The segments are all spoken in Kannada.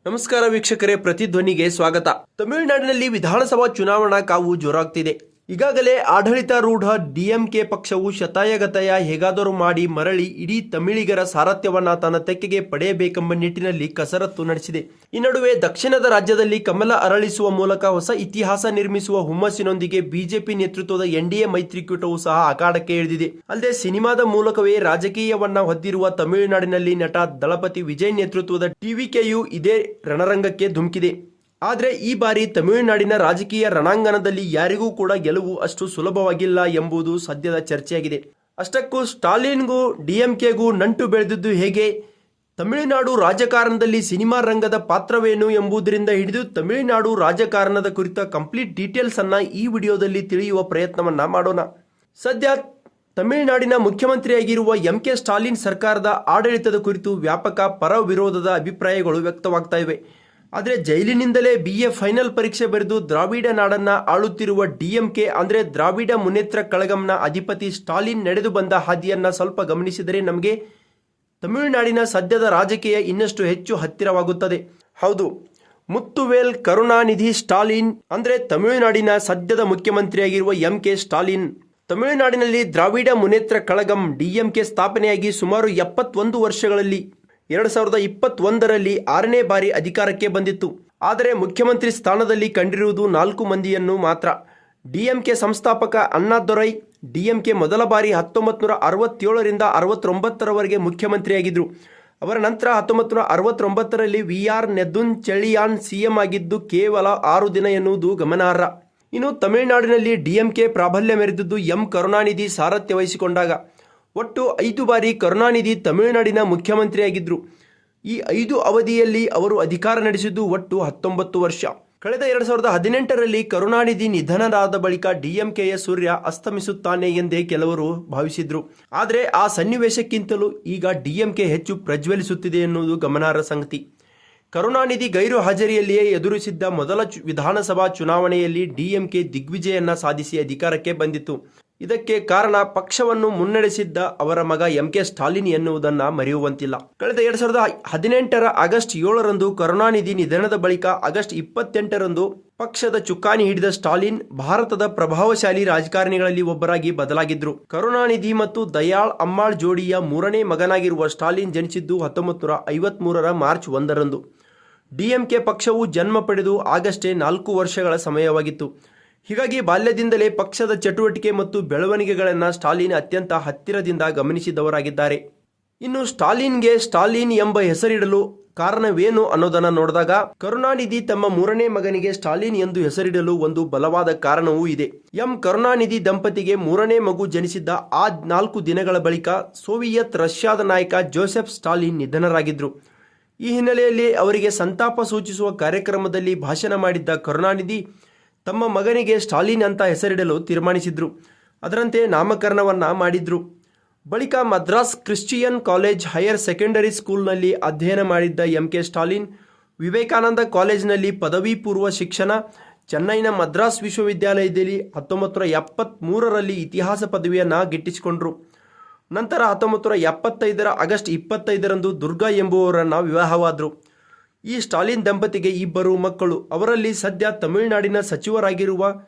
ನಮಸ್ಕಾರ ವೀಕ್ಷಕರೇ, ಪ್ರತಿಧ್ವನಿಗೆ ಸ್ವಾಗತ. ತಮಿಳುನಾಡಿನಲ್ಲಿ ವಿಧಾನಸಭಾ ಚುನಾವಣಾ ಕಾವು ಜೋರಾಗ್ತಿದೆ. ಈಗಾಗಲೇ ಆಡಳಿತಾರೂಢ ಡಿಎಂಕೆ ಪಕ್ಷವು ಶತಾಯಗತಾಯ ಹೇಗಾದರೂ ಮಾಡಿ ಮರಳಿ ಇಡೀ ತಮಿಳಿಗರ ಸಾರಥ್ಯವನ್ನ ತನ್ನ ತೆಕ್ಕೆಗೆ ಪಡೆಯಬೇಕೆಂಬ ನಿಟ್ಟಿನಲ್ಲಿ ಕಸರತ್ತು ನಡೆಸಿದೆ. ಈ ನಡುವೆ ದಕ್ಷಿಣದ ರಾಜ್ಯದಲ್ಲಿ ಕಮಲ ಅರಳಿಸುವ ಮೂಲಕ ಹೊಸ ಇತಿಹಾಸ ನಿರ್ಮಿಸುವ ಹುಮ್ಮಸ್ಸಿನೊಂದಿಗೆ ಬಿಜೆಪಿ ನೇತೃತ್ವದ ಎನ್ಡಿಎ ಮೈತ್ರಿಕೂಟವು ಸಹ ಅಖಾಡಕ್ಕೆ ಇಳಿದಿದೆ. ಅಲ್ಲದೆ ಸಿನಿಮಾದ ಮೂಲಕವೇ ರಾಜಕೀಯವನ್ನ ಹೊದ್ದಿರುವ ತಮಿಳುನಾಡಿನಲ್ಲಿ ನಟ ದಳಪತಿ ವಿಜಯ್ ನೇತೃತ್ವದ ಟಿವಿಕೆಯು ಇದೇ ರಣರಂಗಕ್ಕೆ ಧುಮುಕಿದೆ. ಆದರೆ ಈ ಬಾರಿ ತಮಿಳುನಾಡಿನ ರಾಜಕೀಯ ರಣಾಂಗಣದಲ್ಲಿ ಯಾರಿಗೂ ಕೂಡ ಗೆಲುವು ಅಷ್ಟು ಸುಲಭವಾಗಿಲ್ಲ ಎಂಬುದು ಸದ್ಯದ ಚರ್ಚೆಯಾಗಿದೆ. ಅಷ್ಟಕ್ಕೂ ಸ್ಟಾಲಿನ್ಗೂ ಡಿಎಂಕೆಗೂ ನಂಟು ಬೆಳೆದಿದ್ದು ಹೇಗೆ, ತಮಿಳುನಾಡು ರಾಜಕಾರಣದಲ್ಲಿ ಸಿನಿಮಾ ರಂಗದ ಪಾತ್ರವೇನು ಎಂಬುದರಿಂದ ಹಿಡಿದು ತಮಿಳುನಾಡು ರಾಜಕಾರಣದ ಕುರಿತ ಕಂಪ್ಲೀಟ್ ಡೀಟೇಲ್ಸ್ ಅನ್ನ ಈ ವಿಡಿಯೋದಲ್ಲಿ ತಿಳಿಯುವ ಪ್ರಯತ್ನವನ್ನ ಮಾಡೋಣ. ಸದ್ಯ ತಮಿಳುನಾಡಿನ ಮುಖ್ಯಮಂತ್ರಿಯಾಗಿರುವ ಕೆ ಸ್ಟಾಲಿನ್ ಸರ್ಕಾರದ ಆಡಳಿತದ ಕುರಿತು ವ್ಯಾಪಕ ಪರ ವಿರೋಧದ ಅಭಿಪ್ರಾಯಗಳು ವ್ಯಕ್ತವಾಗ್ತಾ ಇವೆ. ಆದರೆ ಜೈಲಿನಿಂದಲೇ BA ಫೈನಲ್ ಪರೀಕ್ಷೆ ಬರೆದು ದ್ರಾವಿಡ ನಾಡನ್ನ ಆಳುತ್ತಿರುವ ಡಿಎಂಕೆ ಅಂದರೆ ದ್ರಾವಿಡ ಮುನ್ನೇತ್ರ ಕಳಗಂನ ಅಧಿಪತಿ ಸ್ಟಾಲಿನ್ ನಡೆದು ಬಂದ ಹಾದಿಯನ್ನ ಸ್ವಲ್ಪ ಗಮನಿಸಿದರೆ ನಮಗೆ ತಮಿಳುನಾಡಿನ ಸದ್ಯದ ರಾಜಕೀಯ ಇನ್ನಷ್ಟು ಹೆಚ್ಚು ಹತ್ತಿರವಾಗುತ್ತದೆ. ಹೌದು, ಮುತ್ತುವೇಲ್ ಕರುಣಾನಿಧಿ ಸ್ಟಾಲಿನ್ ಅಂದರೆ ತಮಿಳುನಾಡಿನ ಸದ್ಯದ ಮುಖ್ಯಮಂತ್ರಿಯಾಗಿರುವ ಕೆ ಸ್ಟಾಲಿನ್. ತಮಿಳುನಾಡಿನಲ್ಲಿ ದ್ರಾವಿಡ ಮುನ್ನೇತ್ರ ಕಳಗಂ ಡಿಎಂಕೆ ಸ್ಥಾಪನೆಯಾಗಿ ಸುಮಾರು 71 ವರ್ಷಗಳಲ್ಲಿ 2021ರಲ್ಲಿ 6ನೇ ಬಾರಿ ಅಧಿಕಾರಕ್ಕೆ ಬಂದಿತ್ತು. ಆದರೆ ಮುಖ್ಯಮಂತ್ರಿ ಸ್ಥಾನದಲ್ಲಿ ಕಂಡಿರುವುದು 4 ಮಂದಿಯನ್ನು ಮಾತ್ರ. ಡಿಎಂಕೆ ಸಂಸ್ಥಾಪಕ ಅಣ್ಣಾದೊರೈ ಡಿಎಂಕೆ ಮೊದಲ ಬಾರಿ 1967ರಿಂದ 69ರವರೆಗೆ ಮುಖ್ಯಮಂತ್ರಿಯಾಗಿದ್ದರು. ಅವರ ನಂತರ 1969ರಲ್ಲಿ VR ನೆದುಂಚೆಳಿಯಾನ್ CM ಆಗಿದ್ದು ಕೇವಲ 6 ದಿನ ಎನ್ನುವುದು ಗಮನಾರ್ಹ. ಇನ್ನು ತಮಿಳುನಾಡಿನಲ್ಲಿ ಡಿಎಂಕೆ ಪ್ರಾಬಲ್ಯ ಮೆರೆದಿದ್ದು ಕರುಣಾನಿಧಿ ಸಾರಥ್ಯ ವಹಿಸಿಕೊಂಡಾಗ. ಒಟ್ಟು 5 ಬಾರಿ ಕರುಣಾನಿಧಿ ತಮಿಳುನಾಡಿನ ಮುಖ್ಯಮಂತ್ರಿಯಾಗಿದ್ದರು. ಈ 5 ಅವಧಿಯಲ್ಲಿ ಅವರು ಅಧಿಕಾರ ನಡೆಸಿದ್ದು ಒಟ್ಟು 19 ವರ್ಷ. ಕಳೆದ 2018ರಲ್ಲಿ ಕರುಣಾನಿಧಿ ನಿಧನರಾದ ಬಳಿಕ ಡಿಎಂಕೆಯ ಸೂರ್ಯ ಅಸ್ತಮಿಸುತ್ತಾನೆ ಎಂದೇ ಕೆಲವರು ಭಾವಿಸಿದ್ರು. ಆದರೆ ಆ ಸನ್ನಿವೇಶಕ್ಕಿಂತಲೂ ಈಗ ಡಿಎಂಕೆ ಹೆಚ್ಚು ಪ್ರಜ್ವಲಿಸುತ್ತಿದೆ ಎನ್ನುವುದು ಗಮನಾರ್ಹ ಸಂಗತಿ. ಕರುಣಾನಿಧಿ ಗೈರು ಹಾಜರಿಯಲ್ಲಿಯೇ ಎದುರಿಸಿದ್ದ ಮೊದಲ ವಿಧಾನಸಭಾ ಚುನಾವಣೆಯಲ್ಲಿ ಡಿಎಂಕೆ ದಿಗ್ವಿಜಯನ್ನ ಸಾಧಿಸಿ ಅಧಿಕಾರಕ್ಕೆ ಬಂದಿತ್ತು. ಇದಕ್ಕೆ ಕಾರಣ ಪಕ್ಷವನ್ನು ಮುನ್ನಡೆಸಿದ್ದ ಅವರ ಮಗ ಕೆ ಸ್ಟಾಲಿನ್ ಎನ್ನುವುದನ್ನ ಮರೆಯುವಂತಿಲ್ಲ. ಕಳೆದ 2018ರ ಆಗಸ್ಟ್ 7ರಂದು ಕರುಣಾನಿಧಿ ನಿಧನದ ಬಳಿಕ ಆಗಸ್ಟ್ 28ರಂದು ಪಕ್ಷದ ಚುಕ್ಕಾಣಿ ಹಿಡಿದ ಸ್ಟಾಲಿನ್ ಭಾರತದ ಪ್ರಭಾವಶಾಲಿ ರಾಜಕಾರಣಿಗಳಲ್ಲಿ ಒಬ್ಬರಾಗಿ ಬದಲಾಗಿದ್ರು. ಕರುಣಾನಿಧಿ ಮತ್ತು ದಯಾಳ್ ಅಮ್ಮಾಳ್ ಜೋಡಿಯ 3ನೇ ಮಗನಾಗಿರುವ ಸ್ಟಾಲಿನ್ ಜನಿಸಿದ್ದು 1953ರ ಮಾರ್ಚ್ 1ರಂದು. ಡಿಎಂಕೆ ಪಕ್ಷವು ಜನ್ಮ ಪಡೆದು ಆಗಷ್ಟೇ 4 ವರ್ಷಗಳ ಸಮಯವಾಗಿತ್ತು. ಹೀಗಾಗಿ ಬಾಲ್ಯದಿಂದಲೇ ಪಕ್ಷದ ಚಟುವಟಿಕೆ ಮತ್ತು ಬೆಳವಣಿಗೆಗಳನ್ನು ಸ್ಟಾಲಿನ್ ಅತ್ಯಂತ ಹತ್ತಿರದಿಂದ ಗಮನಿಸಿದವರಾಗಿದ್ದಾರೆ. ಇನ್ನು ಸ್ಟಾಲಿನ್ಗೆ ಸ್ಟಾಲಿನ್ ಎಂಬ ಹೆಸರಿಡಲು ಕಾರಣವೇನು ಅನ್ನೋದನ್ನು ನೋಡಿದಾಗ ಕರುಣಾನಿಧಿ ತಮ್ಮ 3ನೇ ಮಗನಿಗೆ ಸ್ಟಾಲಿನ್ ಎಂದು ಹೆಸರಿಡಲು ಒಂದು ಬಲವಾದ ಕಾರಣವೂ ಇದೆ. ಕರುಣಾನಿಧಿ ದಂಪತಿಗೆ 3ನೇ ಮಗು ಜನಿಸಿದ್ದ ಆ 4 ದಿನಗಳ ಬಳಿಕ ಸೋವಿಯತ್ ರಷ್ಯಾದ ನಾಯಕ ಜೋಸೆಫ್ ಸ್ಟಾಲಿನ್ ನಿಧನರಾಗಿದ್ದರು. ಈ ಹಿನ್ನೆಲೆಯಲ್ಲಿ ಅವರಿಗೆ ಸಂತಾಪ ಸೂಚಿಸುವ ಕಾರ್ಯಕ್ರಮದಲ್ಲಿ ಭಾಷಣ ಮಾಡಿದ್ದ ಕರುಣಾನಿಧಿ ತಮ್ಮ ಮಗನಿಗೆ ಸ್ಟಾಲಿನ್ ಅಂತ ಹೆಸರಿಡಲು ತೀರ್ಮಾನಿಸಿದ್ರು. ಅದರಂತೆ ನಾಮಕರಣವನ್ನ ಮಾಡಿದ್ರು. ಬಳಿಕ Madras Christian college higher secondary ಸ್ಕೂಲ್ನಲ್ಲಿ ಅಧ್ಯಯನ ಮಾಡಿದ್ದ ಕೆ ಸ್ಟಾಲಿನ್ ವಿವೇಕಾನಂದ ಕಾಲೇಜಿನಲ್ಲಿ ಪದವಿ ಪೂರ್ವ ಶಿಕ್ಷಣ, ಚೆನ್ನೈನ ಮದ್ರಾಸ್ ವಿಶ್ವವಿದ್ಯಾಲಯದಲ್ಲಿ 1973ರಲ್ಲಿ ಇತಿಹಾಸ ಪದವಿಯನ್ನು ಗಿಟ್ಟಿಸಿಕೊಂಡ್ರು. ನಂತರ 1975ರ ಆಗಸ್ಟ್ 25ರಂದು ದುರ್ಗಾ ಎಂಬುವವರನ್ನ ವಿವಾಹವಾದರು. ಈ ಸ್ಟಾಲಿನ್ ದಂಪತಿಗೆ 2 ಮಕ್ಕಳು. ಅವರಲ್ಲಿ ಸದ್ಯ ತಮಿಳುನಾಡಿನ ಸಚಿವರಾಗಿರುವ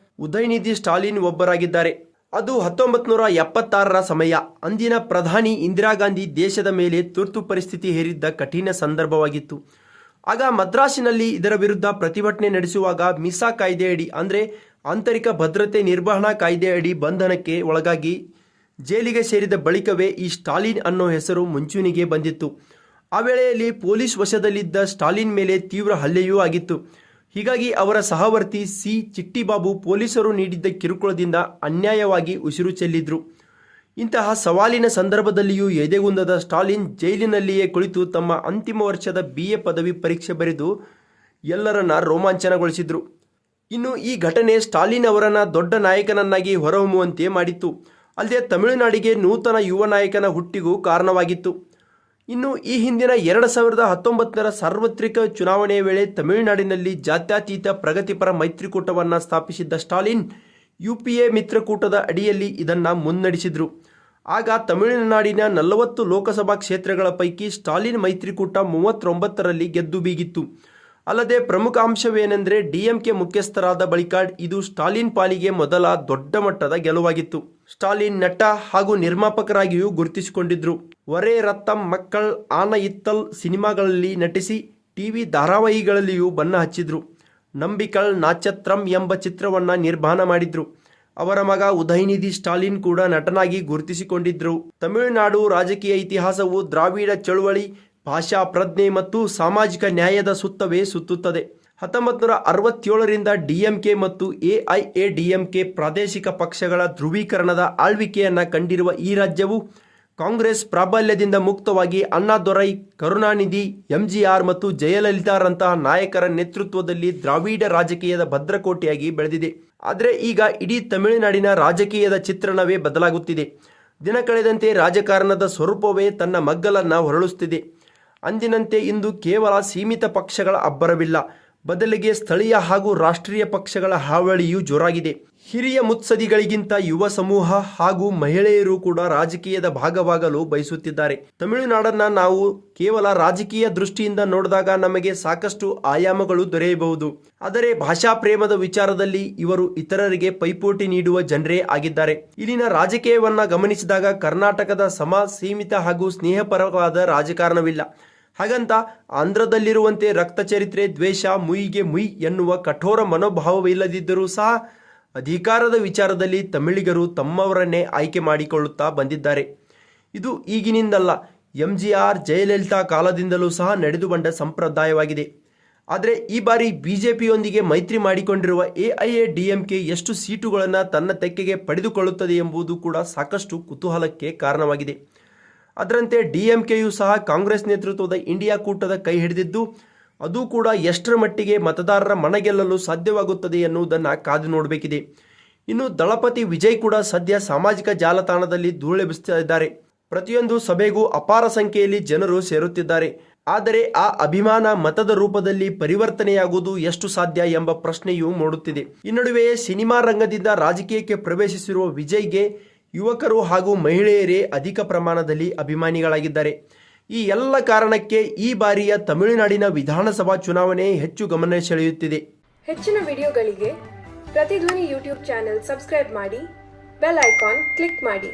ಉದಯನಿಧಿ ಸ್ಟಾಲಿನ್ ಒಬ್ಬರಾಗಿದ್ದಾರೆ. ಅದು 1976ರ ಸಮಯ. ಅಂದಿನ ಪ್ರಧಾನಿ ಇಂದಿರಾ ಗಾಂಧಿ ದೇಶದ ಮೇಲೆ ತುರ್ತು ಪರಿಸ್ಥಿತಿ ಹೇರಿದ್ದ ಕಠಿಣ ಸಂದರ್ಭವಾಗಿತ್ತು. ಆಗ ಮದ್ರಾಸಿನಲ್ಲಿ ಇದರ ವಿರುದ್ಧ ಪ್ರತಿಭಟನೆ ನಡೆಸುವಾಗ ಮಿಸಾ ಕಾಯ್ದೆಯಡಿ ಅಂದರೆ ಆಂತರಿಕ ಭದ್ರತೆ ನಿರ್ವಹಣಾ ಕಾಯ್ದೆಯಡಿ ಬಂಧನಕ್ಕೆ ಒಳಗಾಗಿ ಜೈಲಿಗೆ ಸೇರಿದ ಬಳಿಕವೇ ಈ ಸ್ಟಾಲಿನ್ ಅನ್ನೋ ಹೆಸರು ಮುಂಚೂಣಿಗೆ ಬಂದಿತ್ತು. ಆ ವೇಳೆಯಲ್ಲಿ ಪೊಲೀಸ್ ವಶದಲ್ಲಿದ್ದ ಸ್ಟಾಲಿನ್ ಮೇಲೆ ತೀವ್ರ ಹಲ್ಲೆಯೂ ಆಗಿತ್ತು. ಹೀಗಾಗಿ ಅವರ ಸಹವರ್ತಿ ಚಿಟ್ಟಿಬಾಬು ಪೊಲೀಸರು ನೀಡಿದ್ದ ಕಿರುಕುಳದಿಂದ ಅನ್ಯಾಯವಾಗಿ ಉಸಿರು ಚೆಲ್ಲಿದ್ರು. ಇಂತಹ ಸವಾಲಿನ ಸಂದರ್ಭದಲ್ಲಿಯೂ ಎದೆಗುಂದದ ಸ್ಟಾಲಿನ್ ಜೈಲಿನಲ್ಲಿಯೇ ಕುಳಿತು ತಮ್ಮ ಅಂತಿಮ ವರ್ಷದ BA ಪದವಿ ಪರೀಕ್ಷೆ ಬರೆದು ಎಲ್ಲರನ್ನ ರೋಮಾಂಚನಗೊಳಿಸಿದ್ರು. ಇನ್ನು ಈ ಘಟನೆ ಸ್ಟಾಲಿನ್ ಅವರನ್ನ ದೊಡ್ಡ ನಾಯಕನನ್ನಾಗಿ ಹೊರಹೊಮ್ಮುವಂತೆ ಮಾಡಿತ್ತು. ಅಲ್ಲದೆ ತಮಿಳುನಾಡಿಗೆ ನೂತನ ಯುವ ನಾಯಕನ ಹುಟ್ಟಿಗೂ ಕಾರಣವಾಗಿತ್ತು. ಇನ್ನು ಈ ಹಿಂದಿನ 2019ರ ಸಾರ್ವತ್ರಿಕ ಚುನಾವಣೆಯ ವೇಳೆ ತಮಿಳುನಾಡಿನಲ್ಲಿ ಜಾತ್ಯತೀತ ಪ್ರಗತಿಪರ ಮೈತ್ರಿಕೂಟವನ್ನು ಸ್ಥಾಪಿಸಿದ್ದ ಸ್ಟಾಲಿನ್ UPA ಮಿತ್ರಕೂಟದ ಅಡಿಯಲ್ಲಿ ಇದನ್ನು ಮುನ್ನಡೆಸಿದರು. ಆಗ ತಮಿಳುನಾಡಿನ 40 ಲೋಕಸಭಾ ಕ್ಷೇತ್ರಗಳ ಪೈಕಿ ಸ್ಟಾಲಿನ್ ಮೈತ್ರಿಕೂಟ 39ರಲ್ಲಿ ಗೆದ್ದು ಬೀಗಿತ್ತು. ಅಲ್ಲದೆ ಪ್ರಮುಖ ಅಂಶವೇನೆಂದರೆ ಡಿಎಂಕೆ ಮುಖ್ಯಸ್ಥರಾದ ಬಳಿಕ ಇದು ಸ್ಟಾಲಿನ್ ಪಾಲಿಗೆ ಮೊದಲ ದೊಡ್ಡ ಮಟ್ಟದ ಗೆಲುವಾಗಿತ್ತು. ಸ್ಟಾಲಿನ್ ನಟ ಹಾಗೂ ನಿರ್ಮಾಪಕರಾಗಿಯೂ ಗುರುತಿಸಿಕೊಂಡಿದ್ರು. ಒರೇ ರತ್ತಂ ಮಕ್ಕಳ್ ಆನ ಇತ್ತಲ್ ಸಿನಿಮಾಗಳಲ್ಲಿ ನಟಿಸಿ ಟಿವಿ ಧಾರಾವಾಹಿಗಳಲ್ಲಿಯೂ ಬಣ್ಣ ಹಚ್ಚಿದ್ರು. ನಂಬಿಕಳ್ ನಾಚತ್ರಂ ಎಂಬ ಚಿತ್ರವನ್ನ ನಿರ್ಮಾಣ ಮಾಡಿದ್ರು. ಅವರ ಮಗ ಉದಯನಿಧಿ ಸ್ಟಾಲಿನ್ ಕೂಡ ನಟನಾಗಿ ಗುರುತಿಸಿಕೊಂಡಿದ್ರು. ತಮಿಳುನಾಡು ರಾಜಕೀಯ ಇತಿಹಾಸವು ದ್ರಾವಿಡ ಚಳುವಳಿ, ಭಾಷಾ ಪ್ರಜ್ಞೆ ಮತ್ತು ಸಾಮಾಜಿಕ ನ್ಯಾಯದ ಸುತ್ತವೇ ಸುತ್ತುತ್ತದೆ. 1967ರಿಂದ ಡಿಎಂಕೆ ಮತ್ತು ಎಐಎಡಿಎಂಕೆ ಪ್ರಾದೇಶಿಕ ಪಕ್ಷಗಳ ಧ್ರುವೀಕರಣದ ಆಳ್ವಿಕೆಯನ್ನು ಕಂಡಿರುವ ಈ ರಾಜ್ಯವು ಕಾಂಗ್ರೆಸ್ ಪ್ರಾಬಲ್ಯದಿಂದ ಮುಕ್ತವಾಗಿ ಅಣ್ಣಾದೊರೈ, ಕರುಣಾನಿಧಿ, ಎಂಜಿಆರ್ ಮತ್ತು ಜಯಲಲಿತಾರಂತಹ ನಾಯಕರ ನೇತೃತ್ವದಲ್ಲಿ ದ್ರಾವಿಡ ರಾಜಕೀಯದ ಭದ್ರಕೋಟೆಯಾಗಿ ಬೆಳೆದಿದೆ. ಆದರೆ ಈಗ ಇಡೀ ತಮಿಳುನಾಡಿನ ರಾಜಕೀಯದ ಚಿತ್ರಣವೇ ಬದಲಾಗುತ್ತಿದೆ. ದಿನ ಕಳೆದಂತೆ ರಾಜಕಾರಣದ ಸ್ವರೂಪವೇ ತನ್ನ ಮಗ್ಗಲನ್ನು ಹೊರಳಿಸುತ್ತಿದೆ. ಅಂದಿನಂತೆ ಇಂದು ಕೇವಲ ಸೀಮಿತ ಪಕ್ಷಗಳ ಅಬ್ಬರವಿಲ್ಲ, ಬದಲಿಗೆ ಸ್ಥಳೀಯ ಹಾಗೂ ರಾಷ್ಟ್ರೀಯ ಪಕ್ಷಗಳ ಹಾವಳಿಯೂ ಜೋರಾಗಿದೆ. ಹಿರಿಯ ಮುತ್ಸದಿಗಳಿಗಿಂತ ಯುವ ಸಮೂಹ ಹಾಗೂ ಮಹಿಳೆಯರು ಕೂಡ ರಾಜಕೀಯದ ಭಾಗವಾಗಲು ಬಯಸುತ್ತಿದ್ದಾರೆ. ತಮಿಳುನಾಡನ್ನ ನಾವು ಕೇವಲ ರಾಜಕೀಯ ದೃಷ್ಟಿಯಿಂದ ನೋಡಿದಾಗ ನಮಗೆ ಸಾಕಷ್ಟು ಆಯಾಮಗಳು ದೊರೆಯಬಹುದು. ಆದರೆ ಭಾಷಾ ಪ್ರೇಮದ ವಿಚಾರದಲ್ಲಿ ಇವರು ಇತರರಿಗೆ ಪೈಪೋಟಿ ನೀಡುವ ಜನರೇ ಆಗಿದ್ದಾರೆ. ಇಲ್ಲಿನ ರಾಜಕೀಯವನ್ನ ಗಮನಿಸಿದಾಗ ಕರ್ನಾಟಕದ ಸೀಮಿತ ಹಾಗೂ ಸ್ನೇಹಪರವಾದ ರಾಜಕಾರಣವಿಲ್ಲ. ಹಾಗಂತ ಆಂಧ್ರದಲ್ಲಿರುವಂತೆ ರಕ್ತ ಚರಿತ್ರೆ, ದ್ವೇಷ, ಮುಯಿಗೆ ಮುಯ್ ಎನ್ನುವ ಕಠೋರ ಮನೋಭಾವವಿಲ್ಲದಿದ್ದರೂ ಸಹ ಅಧಿಕಾರದ ವಿಚಾರದಲ್ಲಿ ತಮಿಳಿಗರು ತಮ್ಮವರನ್ನೇ ಆಯ್ಕೆ ಮಾಡಿಕೊಳ್ಳುತ್ತಾ ಬಂದಿದ್ದಾರೆ. ಇದು ಈಗಿನಿಂದಲ್ಲ, ಎಂಜಿಆರ್, ಜಯಲಲಿತಾ ಕಾಲದಿಂದಲೂ ಸಹ ನಡೆದು ಬಂದ ಸಂಪ್ರದಾಯವಾಗಿದೆ. ಆದರೆ ಈ ಬಾರಿ ಬಿಜೆಪಿಯೊಂದಿಗೆ ಮೈತ್ರಿ ಮಾಡಿಕೊಂಡಿರುವ ಎಐಎಡಿಎಂಕೆ ಎಷ್ಟು ಸೀಟುಗಳನ್ನು ತನ್ನ ತೆಕ್ಕೆಗೆ ಪಡೆದುಕೊಳ್ಳುತ್ತದೆ ಎಂಬುದು ಕೂಡ ಸಾಕಷ್ಟು ಕುತೂಹಲಕ್ಕೆ ಕಾರಣವಾಗಿದೆ. ಅದರಂತೆ ಡಿಎಂಕೆಯು ಸಹ ಕಾಂಗ್ರೆಸ್ ನೇತೃತ್ವದ ಇಂಡಿಯಾ ಕೂಟದ ಕೈ ಹಿಡಿದಿದ್ದು, ಅದು ಕೂಡ ಎಷ್ಟರ ಮಟ್ಟಿಗೆ ಮತದಾರರ ಮನಗೆಲ್ಲಲು ಸಾಧ್ಯವಾಗುತ್ತದೆ ಎನ್ನುವುದನ್ನು ಕಾದು ನೋಡಬೇಕಿದೆ. ಇನ್ನು ದಳಪತಿ ವಿಜಯ್ ಕೂಡ ಸದ್ಯ ಸಾಮಾಜಿಕ ಜಾಲತಾಣದಲ್ಲಿ ಧೂಳೆಬ್ಬಿಸ್ತಾ ಇದ್ದಾರೆ. ಪ್ರತಿಯೊಂದು ಸಭೆಗೂ ಅಪಾರ ಸಂಖ್ಯೆಯಲ್ಲಿ ಜನರು ಸೇರುತ್ತಿದ್ದಾರೆ. ಆದರೆ ಆ ಅಭಿಮಾನ ಮತದ ರೂಪದಲ್ಲಿ ಪರಿವರ್ತನೆಯಾಗುವುದು ಎಷ್ಟು ಸಾಧ್ಯ ಎಂಬ ಪ್ರಶ್ನೆಯೂ ಮೂಡುತ್ತಿದೆ. ಈ ನಡುವೆಯೇ ಸಿನಿಮಾ ರಂಗದಿಂದ ರಾಜಕೀಯಕ್ಕೆ ಪ್ರವೇಶಿಸಿರುವ ವಿಜಯ್ಗೆ ಯುವಕರು ಹಾಗೂ ಮಹಿಳೆಯರೇ ಅಧಿಕ ಪ್ರಮಾಣದಲ್ಲಿ ಅಭಿಮಾನಿಗಳಾಗಿದ್ದಾರೆ. ಈ ಎಲ್ಲ ಕಾರಣಕ್ಕೆ ಈ ಬಾರಿಯ ತಮಿಳುನಾಡಿನ ವಿಧಾನಸಭಾ ಚುನಾವಣೆ ಹೆಚ್ಚು ಗಮನ ಸೆಳೆಯುತ್ತಿದೆ. ಹೆಚ್ಚಿನ ವಿಡಿಯೋಗಳಿಗೆ ಪ್ರತಿಧ್ವನಿ ಯೂಟ್ಯೂಬ್ ಚಾನೆಲ್ ಸಬ್ಸ್ಕ್ರೈಬ್ ಮಾಡಿ, ಬೆಲ್ ಐಕಾನ್ ಕ್ಲಿಕ್ ಮಾಡಿ.